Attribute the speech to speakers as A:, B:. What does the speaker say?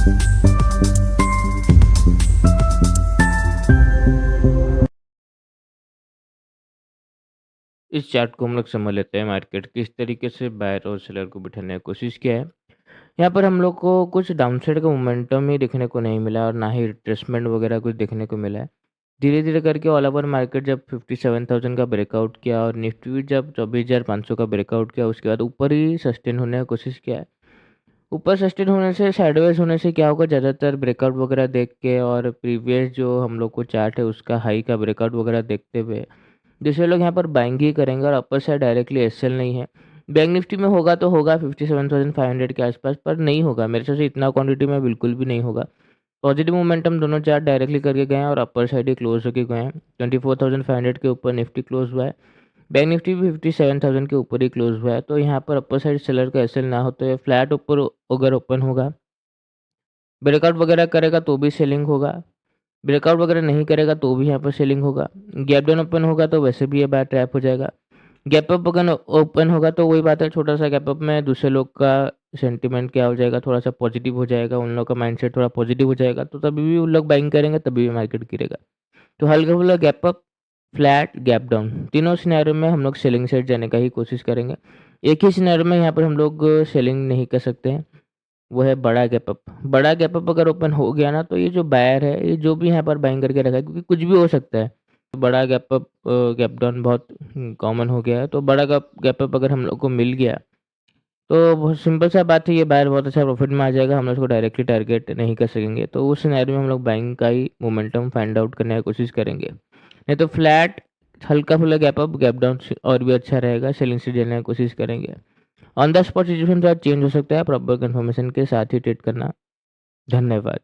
A: इस चार्ट को हम लोग समझ लेते हैं मार्केट किस तरीके से बायर और सेलर को बिठाने की कोशिश किया है। यहाँ पर हम लोग को कुछ डाउनसाइड का मोमेंटम ही देखने को नहीं मिला और ना ही रिट्रेसमेंट वगैरह कुछ देखने को मिला है। धीरे-धीरे करके ऑल ओवर मार्केट जब 57,000 का ब्रेकआउट किया और निफ्टी भी जब 24,500 का ब्रेकआउट किया, उसके बाद ऊपर ही सस्टेन होने की कोशिश किया है। ऊपर सस्टेन होने से साइडवेज होने से क्या होगा, ज़्यादातर ब्रेकआउट वगैरह देख के और प्रीवियस जो हम लोग को चार्ट है उसका हाई का ब्रेकआउट वगैरह देखते हुए दूसरे लोग यहाँ पर बाइंग ही करेंगे और अपर साइड डायरेक्टली एसएल नहीं है। बैंक निफ्टी में होगा तो होगा 57,500 के आसपास, पर नहीं होगा मेरे हिसाब से इतना क्वांटिटी में बिल्कुल भी नहीं होगा। पॉजिटिव मोमेंटम दोनों चार्ट डायरेक्टली करके गए हैं और अपर साइड ही क्लोज होके गए हैं। 24,500 के ऊपर निफ्टी क्लोज हुआ है। बैंक निफ्टी भी 57,000 के ऊपर ही क्लोज हुआ है। तो यहाँ पर अपर साइड सेलर का एसएल ना हो तो ये फ्लैट ऊपर अगर ओपन होगा, ब्रेकआउट वगैरह करेगा तो भी सेलिंग होगा। ब्रेकआउट वगैरह नहीं करेगा तो भी यहाँ पर सेलिंग होगा। गैप डाउन ओपन होगा तो वैसे भी ये बाय ट्रैप हो जाएगा। गैप अप अगर ओपन होगा तो वही बात है, छोटा सा गैप अप में दूसरे लोग का सेंटिमेंट क्या हो जाएगा, थोड़ा सा पॉजिटिव हो जाएगा, उन लोग का माइंडसेट थोड़ा पॉजिटिव हो जाएगा तो तभी भी उन लोग बाइंग करेंगे, तभी भी मार्केट गिरेगा। तो हल्का फुल्का gap up, flat, gap down, तीनों सिनेरियो में हम लोग सेलिंग साइड जाने का ही कोशिश करेंगे। एक ही सिनेरियो में यहाँ पर हम लोग सेलिंग नहीं कर सकते हैं, वो है बड़ा गैप अप। बड़ा गैप अप अगर ओपन हो गया ना तो ये जो बायर है, ये जो भी यहाँ पर बाइंग करके रखा है, क्योंकि कुछ भी हो सकता है। बड़ा गैप अप गैप डाउन बहुत कॉमन हो गया है। तो बड़ा गैप अप अगर हम लोग को मिल गया तो बहुत सिंपल सा बात है, ये बायर बहुत अच्छा प्रॉफिट में आ जाएगा, हम लोग उसको डायरेक्टली टारगेट नहीं कर सकेंगे। तो उस सिनेरियो में हम लोग बाइंग का ही मोमेंटम फाइंड आउट करने की कोशिश करेंगे। नहीं तो फ्लैट, हल्का फुल्का गैप अप, गैप डाउन और भी अच्छा रहेगा, सेलिंग से लेने की कोशिश करेंगे। ऑन द स्पॉट सिचुएशन थोड़ा चेंज हो सकता है, प्रॉपर कंफर्मेशन के साथ ही ट्रेड करना। धन्यवाद।